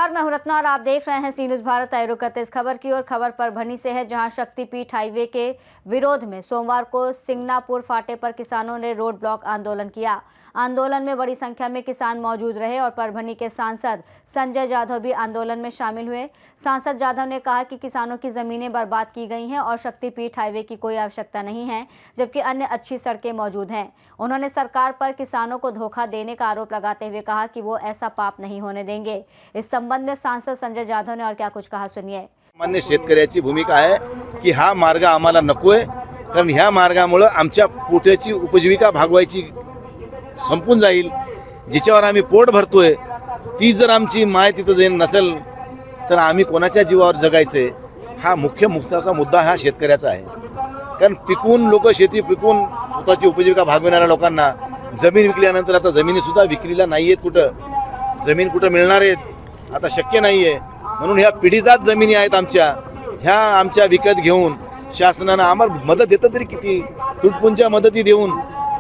नमस्कार, मैं हूं रत्ना और आप देख रहे हैं सी न्यूज़ भारत। आए रुक करते इस खबर की ओर। खबर परभनी से है, जहां शक्तिपीठ हाईवे के विरोध में सोमवार को सिंगनापुर फाटे पर किसानों ने रोड ब्लॉक आंदोलन किया। आंदोलन में बड़ी संख्या में किसान मौजूद रहे और परभनी के सांसद संजय जाधव भी आंदोलन में शामिल हुए। सांसद जाधव ने कहा कि किसानों की जमीनें बर्बाद की गई हैं और शक्तिपीठ हाईवे की कोई आवश्यकता नहीं है, जबकि अन्य अच्छी सड़कें मौजूद हैं। उन्होंने सरकार पर किसानों को धोखा देने का आरोप लगाते हुए कहा कि वो ऐसा पाप नहीं होने देंगे। इस संबंध में सांसद संजय जाधव ने और क्या कुछ कहा, सुनिए। सामान्य शेतकऱ्याची भूमिका आहे की हा मार्ग आम्हाला नकोय, कारण ह्या मार्गामुळे आमच्या पोटाची उपजीविका भागवायची संपून जाईल। जिच्यावर आम्ही पोट भरतोय ती जर आमची माय तिथं देण नसेल तर आम्ही कोणाच्या जीवावर जगायचे। हा मुख्य मुद्दा हा शेतकऱ्याचा आहे, कारण पिकून लोक शेती पिकून स्वतःची उपजीविका भागविणाऱ्या लोकांना जमीन विकल्यानंतर आता जमिनी सुद्धा विक्रीला नाही आहेत, कुठं जमीन कुठं मिळणार आहेत आता शक्य नाही आहे। म्हणून ह्या पिढीजात जमिनी आहेत ह्या आमच्या विकत घेऊन शासनानं आम्हाला मदत देतं तरी किती, तुटपुंच्या मदती देऊन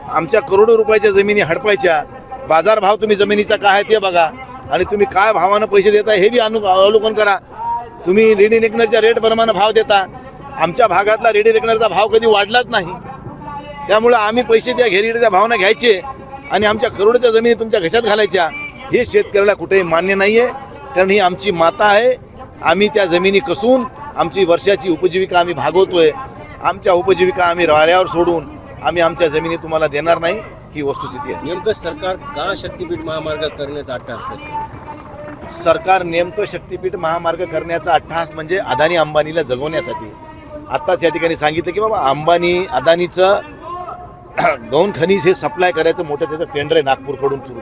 आमच्या करोडो रुपयाच्या जमिनी हडपायच्या। बाजारभाव तुम्ही जमिनीचा काय आहे ते बघा आणि तुम्ही काय भावानं पैसे देता हे बी अवलोकन करा। तुम्ही रेडी रेकनरच्या रेट प्रमाणे भाव देता, आमच्या भागातला रेडी रेकनरचा भाव कधी वाढलाच नाही। त्यामुळे आम्ही पैसे त्या घेरीच्या भावानं घ्यायचे आणि आमच्या करोडोच्या जमिनी तुमच्या घशात घालायच्या, हे शेतकऱ्याला कुठेही मान्य नाही आहे। कारण ही आमची माता आहे, आम्ही त्या जमिनी कसून आमची वर्षाची उपजीविका आम्ही भागवतोय। आमच्या उपजीविका आम्ही वाऱ्यावर सोडून आम्ही आमच्या जमिनी तुम्हाला देणार नाही, ही वस्तुस्थिती आहे। नेमकं सरकार का शक्तिपीठ महामार्ग करण्याचा अट्टहास करते? सरकार नेमकं शक्तिपीठ महामार्ग करण्याचा अट्टहास म्हणजे अदानी अंबानीला जगवण्यासाठी। आत्ताच या ठिकाणी सांगितलं की बाबा अंबानी अदानीचं गौण खनिज हे सप्लाय करायचं मोठं त्याचं टेंडर आहे नागपूरकडून सुरू,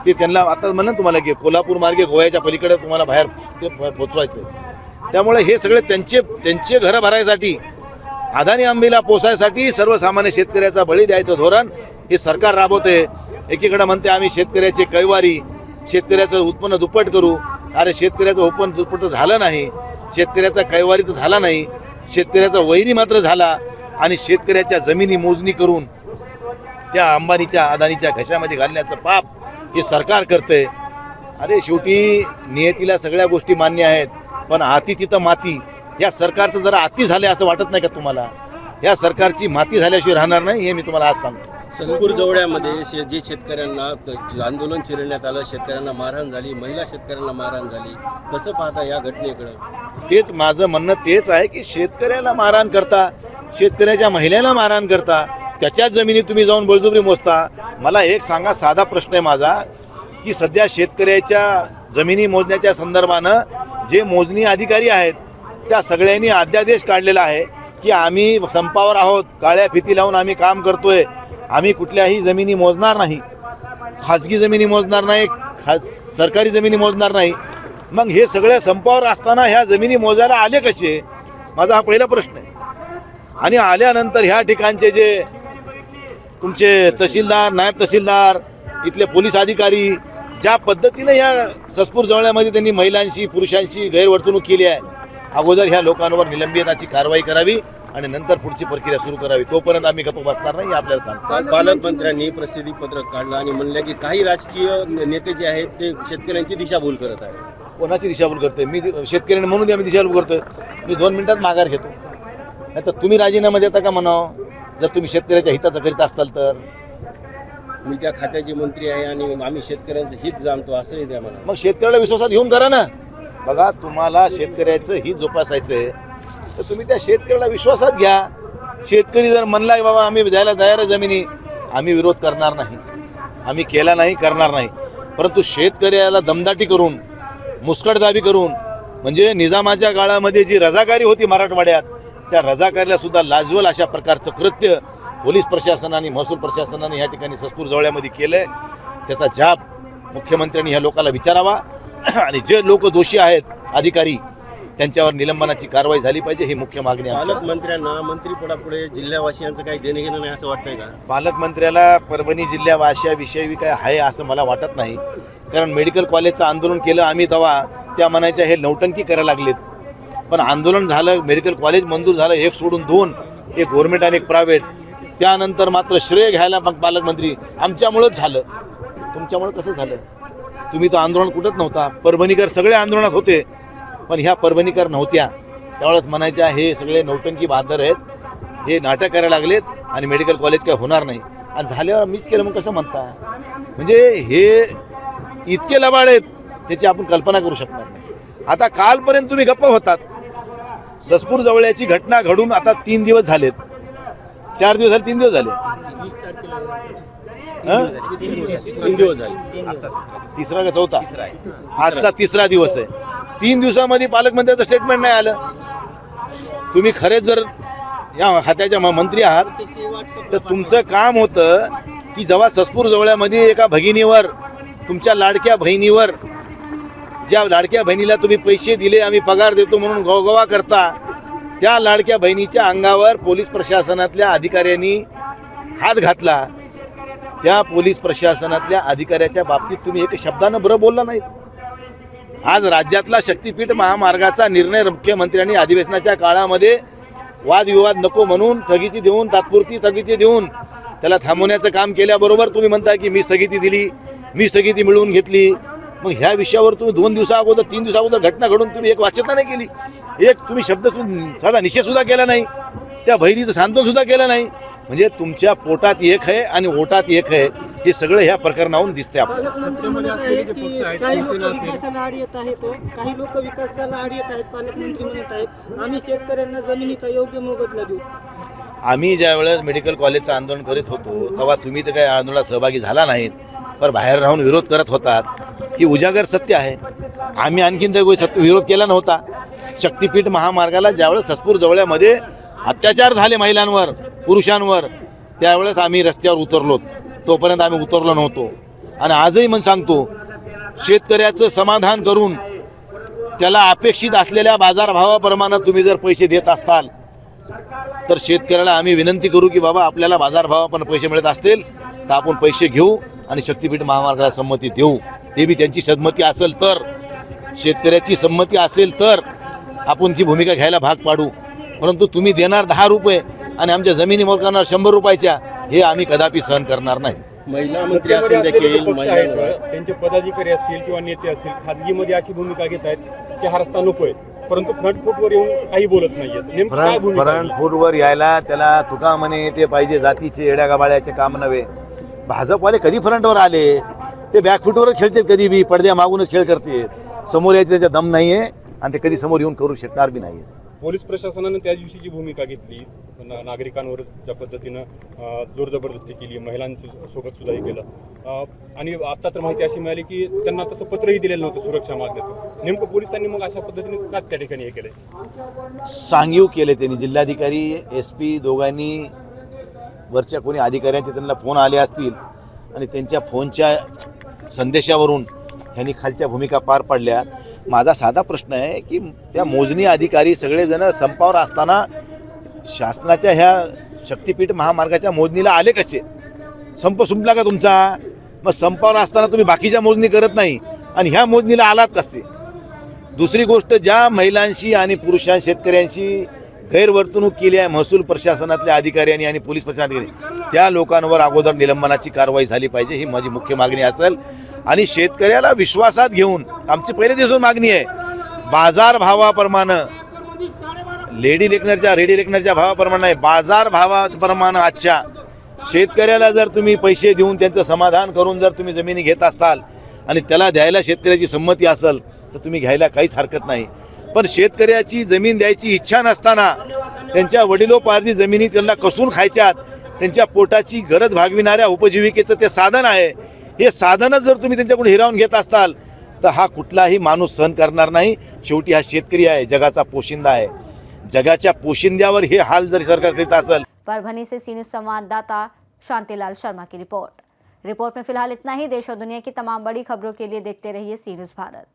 ते त्यांना आता म्हणून तुम्हाला की कोल्हापूर मार्गे गोव्याच्या पलीकडे तुम्हाला बाहेर ते पोचवायचं। त्यामुळे हे सगळे त्यांचे घरं भरायसाठी अदानी अंबानीला पोसायसाठी सर्वसामान्य शेतकऱ्याचा बळी द्यायचं धोरण हे सरकार राबवते। एकीकडे म्हणते आम्ही शेतकऱ्याचे कैवारी, शेतकऱ्याचं उत्पन्न दुप्पट करू। अरे शेतकऱ्याचं उत्पन्न दुप्पट झालं नाही, शेतकऱ्याचा कैवारी तर झाला नाही, शेतकऱ्याचा वैरी मात्र झाला आणि शेतकऱ्याच्या जमिनी मोजणी करून त्या अंबानीच्या अदानीच्या घशामध्ये घालण्याचं पाप हे सरकार करते। अरे शेवटी नियतीला सगळ्या गोष्टी मान्य आहेत, पण हाती तिथं माती। या सरकारचं जरा अति झाले असं वाटत नाही का तुम्हाला? या सरकारची माती झाल्याशिवाय राहणार नाही, हे मी तुम्हाला आज सांगतो। ससपूर जवळ्यामध्ये जे शेतकऱ्यांना आंदोलन चिरण्यात आलं, शेतकऱ्यांना मारहाण झाली, महिला शेतकऱ्यांना मारहाण झाली, कसं पाहता या घटनेकडे? तेच माझं म्हणणं तेच आहे की शेतकऱ्याला मारहाण करता, शेतकऱ्याच्या महिलेला मारहाण करता, त्याच्या जमिनी तुम्ही जाऊन बळजुबरी मोजता। मला एक सांगा, साधा प्रश्न आहे माझा की सध्या शेतकऱ्याच्या जमिनी मोजण्याच्या संदर्भानं जे मोजणी अधिकारी आहेत त्या सगळ्यांनी अध्यादेश काढलेला आहे की आम्ही संपावर आहोत, काळ्या फिती लावून आम्ही काम करतोय, आम्ही कुठल्याही जमिनी मोजणार नाही, खाजगी जमिनी मोजणार नाही, सरकारी जमिनी मोजणार नाही। मग हे सगळ्या संपावर असताना ह्या जमिनी मोजायला आले कसे? माझा हा पहिला प्रश्न आहे। आणि आल्यानंतर ह्या ठिकाणचे जे तुमचे तहसीलदार, नायब तहसीलदार, इथले पोलीस अधिकारी ज्या पद्धतीने ह्या ससपूर जवळ्यामध्ये त्यांनी महिलांशी पुरुषांशी गैरवर्तणूक केली आहे, अगोदर ह्या लोकांवर निलंबनाची कारवाई करावी आणि नंतर पुढची प्रक्रिया सुरू करावी। तोपर्यंत आम्ही गप्प बसणार नाही, आपल्याला सांगतो। पालकमंत्र्यांनी प्रसिद्धी पत्रक काढलं आणि म्हणलं की काही राजकीय नेते जे आहेत ते शेतकऱ्यांची दिशाभूल करत आहेत। कोणाची दिशाभूल करते? मी शेतकऱ्यांनी म्हणून द्या मी दिशाभूल करतोय, मी 2 मिनिटात माघार घेतो। नाही तर तुम्ही राजीनामा देता का म्हणावं, जर तुम्ही शेतकऱ्याच्या हिताचं करीत असाल तर? मी त्या खात्याचे मंत्री आहे आणि आम्ही शेतकऱ्यांचं हित जाणतो असंही द्या म्हणा। मग शेतकऱ्याला विश्वासात घेऊन करा ना। बघा, तुम्हाला शेतकऱ्याचं हित जोपासायचं आहे तर तुम्ही त्या शेतकऱ्याला विश्वासात घ्या। शेतकरी जर म्हणला बाबा आम्ही द्यायला तयार आहे जमिनी, आम्ही विरोध करणार नाही, आम्ही केला नाही, करणार नाही। परंतु शेतकऱ्याला दमदाटी करून, मुस्कटदाबी करून, म्हणजे निजामाच्या काळामध्ये जी रजाकारी होती मराठवाड्यात, त्या रजाकारीला सुद्धा लाजवल अशा प्रकारचं कृत्य पोलीस प्रशासनाने, महसूल प्रशासनाने ह्या ठिकाणी ससपूर जवळ्यामध्ये केलं आहे। त्याचा जाब मुख्यमंत्र्यांनी ह्या लोकांना विचारावा आणि जे लोक दोषी आहेत अधिकारी त्यांच्यावर निलंबनाची कारवाई झाली पाहिजे, ही मुख्य मागणी आहे। पालकमंत्र्यांना मंत्रिपदापुढे जिल्हावासियांचं काही देणं घेणं नाही असं वाटतंय का? पालकमंत्र्याला परभणी जिल्ह्यावासियाविषयी काय आहे असं मला वाटत नाही, कारण मेडिकल कॉलेजचं आंदोलन केलं आम्ही तेव्हा त्या म्हणायच्या हे नौटंकी करायला लागलेत, पण आंदोलन झालं, मेडिकल कॉलेज मंजूर झालं, एक सोडून 2, एक गव्हर्नमेंट आणि एक प्रायव्हेट। त्यानंतर मात्र श्रेय घ्यायला मग पालकमंत्री आमच्यामुळंच झालं, तुमच्यामुळं कसं झालं? तुम्ही तर आंदोलन कुठंच नव्हता, परभणीकर सगळे आंदोलनात होते, पण ह्या परभणीकर नव्हत्या. त्यावेळेस म्हणायच्या हे सगळे नौटंकी बहादर आहेत, हे नाटक करायला लागलेत आणि मेडिकल कॉलेज काय होणार नाही, आणि झाल्यावर मिस केलं मग कसं म्हणता. म्हणजे हे इतके लबाड आहेत त्याची आपण कल्पना करू शकणार नाही. आता कालपर्यंत तुम्ही गप्प होतात. ससपूर जवळची घटना घडून आता 3 दिवस झालेत, 4 दिवस झाले, 3 दिवस झाले, 3 दिवस झाले. तिसरा का चौथा, आजचा 3रा दिवस आहे. 3 दिवसामध्ये पालकमंत्र्याचं स्टेटमेंट नाही आलं. तुम्ही खरेच जर या खात्याच्या मंत्री आहात तर तुमचं काम होतं की जेव्हा ससपूर जवळमध्ये एका भगिनीवर, तुमच्या लाडक्या बहिणीवर, ज्या लाडक्या बहिणीला तुम्ही पैसे दिले, आम्ही पगार देतो म्हणून गवगवा करता, त्या लाडक्या बहिणीच्या अंगावर पोलीस प्रशासनातल्या अधिकाऱ्यांनी हात घातला. त्या पोलीस प्रशासनातल्या अधिकाऱ्याच्या बाबतीत तुम्ही एक शब्दानं बरं बोलला नाहीत. आज राज्यातला शक्तीपीठ महामार्गाचा निर्णय मुख्यमंत्र्यांनी अधिवेशनाच्या काळामध्ये वादविवाद नको म्हणून स्थगिती देऊन, तात्पुरती स्थगिती देऊन त्याला थांबवण्याचं काम केल्याबरोबर तुम्ही म्हणताय की मी स्थगिती दिली, मी स्थगिती मिळवून घेतली. मग ह्या विषयावर तुम्ही 2 दिवसा अगोदर, 3 दिवसा अगोदर घटना घडून तुम्ही एक वाच्यता नाही केली, एक तुम्ही शब्द साधा निषेधसुद्धा केला नाही, त्या बहिणीचं सांत्वनसुद्धा केलं नाही. म्हणजे तुमच्या पोटात एक आहे आणि ओटात एक आहे, हे सगळं ह्या प्रकरणावरून दिसतंय आपल्याला. काही लोक विकासाला आड येत आहेत, काही लोक विकासाला आड येत आहेत. पालकमंत्री म्हणत आहेत आम्ही शेतकऱ्यांना जमिनीचा योग्य मोबदला देऊ. आम्ही ज्यावेळेस मेडिकल कॉलेजचं आंदोलन करीत होतो तेव्हा तुम्ही तर काही आंदोलनात सहभागी झाला नाहीत, पण बाहेर राहून विरोध करत होतात. ही उजागर सत्य आहे. आम्ही आणखीन तर सत्य विरोध केला नव्हता. शक्तीपीठ महामार्गाला ज्यावेळेस ससपूर जवळमध्ये अत्याचार झाले महिलांवर, पुरुषांवर, त्यावेळेस आम्ही रस्त्यावर उतरलो. तोपर्यंत आम्ही उतरलो नव्हतो. आणि आजही म्हणून सांगतो, शेतकऱ्याचं समाधान करून त्याला अपेक्षित असलेल्या बाजारभावाप्रमाणे तुम्ही जर पैसे देत असताल तर शेतकऱ्याला आम्ही विनंती करू की बाबा आपल्याला बाजारभावापण पैसे मिळत असतील तर आपण पैसे घेऊ आणि शक्तीपीठ महामार्गाला संमती देऊ. ते बी त्यांची संमती असेल तर, शेतकऱ्याची संमती असेल तर आपण ती भूमिका घ्यायला भाग पाडू. परंतु तुम्ही देणार 10 रुपये आणि आमच्या जमिनी मोलकांना 100 रुपयाच्या, हे आम्ही कदापि सहन करणार नाही. महिला मंत्री असेल देखील, त्यांचे पदाधिकारी असतील किंवा नेते असतील, खाजगीमध्ये अशी भूमिका घेत आहेत की हा रस्ता नकोय, परंतु फ्रंट फूटवर येऊन काही बोलत नाहीयेत. फ्रंट फूटवर यायला त्याला तुका म्हणे ते पाहिजे जातीचे येड्या गाबाळ्याचे काम नव्हे. भाजपवाले कधी फ्रंटवर आले? ते बॅकफूटवरच खेळतात, कधी बी पडद्या मागूनच खेळ करतात. समोर यायची त्याच्या दम नाही आहे आणि ते कधी समोर येऊन करू शकणार बी नाही. पोलीस प्रशासनानं त्या दिवशीची भूमिका घेतली, नागरिकांवर ज्या पद्धतीनं जोर जबरदस्ती केली, महिलांच्या सोबत सुद्धा हे केलं. आणि आता तर माहिती अशी मिळाली की त्यांना तसं पत्रही दिलेलं नव्हतं सुरक्षा मागण्याचं. नेमकं पोलिसांनी मग अशा पद्धतीने का त्या ठिकाणी हे केलंय? सांगीव केले त्यांनी. जिल्हाधिकारी, SP दोघांनी, वरच्या कोणी अधिकाऱ्यांचे त्यांना फोन आले असतील आणि त्यांच्या फोनच्या संदेशावरून ह्यांनी खालच्या भूमिका पार पाडल्या. माझा साधा प्रश्न आहे की त्या मोजणी अधिकारी सगळेजण संपावर असताना शासनाच्या ह्या शक्तीपीठ महामार्गाच्या मोजणीला आले कसे? संप संपला का तुमचा? मग संपावर असताना तुम्ही बाकीच्या मोजणी करत नाही आणि ह्या मोजणीला आलात कसे? दुसरी गोष्ट, ज्या महिलांशी आणि पुरुषांशी, शेतकऱ्यांशी गैरवर्तणूक केली आहे महसूल प्रशासनातल्या अधिकाऱ्यांनी आणि पोलीस प्रशासनातल्या, त्या लोकांवर अगोदर निलंबनाची कारवाई झाली पाहिजे, ही माझी मुख्य मागणी असेल. आणि शेतकऱ्याला विश्वासात घेऊन आमची पहिल्या दिवसाची मागणी आहे, बाजारभावाप्रमाणे, रेडी लेखनरच्या भावाप्रमाणे नाही, बाजारभावाप्रमाणे आजच्या शेतकऱ्याला जर तुम्ही पैसे देऊन त्यांचं समाधान करून जर तुम्ही जमिनी घेत असताल आणि त्याला द्यायला शेतकऱ्याची संमती असेल तर तुम्ही घ्यायला काहीच हरकत नाही. पण शेतकऱ्याची जमीन द्यायची इच्छा नसताना त्यांच्या वडिलोपार्जित जमिनी त्यांना कसून खायच्यात, त्यांच्या पोटाची गरज भागविणाऱ्या उपजीविकेचं ते साधन आहे, हे साधनच जर तुम्ही त्यांच्याकडून हिरावून घेत असताल तर हा कुठलाही माणूस सहन करणार नाही. शेवटी हा शेतकरी आहे, जगाचा पोशिंदा आहे. जगाच्या पोशिंद्यावर हे हाल जर सरकार करीत असेल. परभनी से सी न्यूज़ संवाददाता शांतिलाल शर्मा की रिपोर्ट में फिलहाल इतना ही। देश और दुनिया की तमाम बड़ी खबरों के लिए देखते रहिए सी न्यूज़ भारत।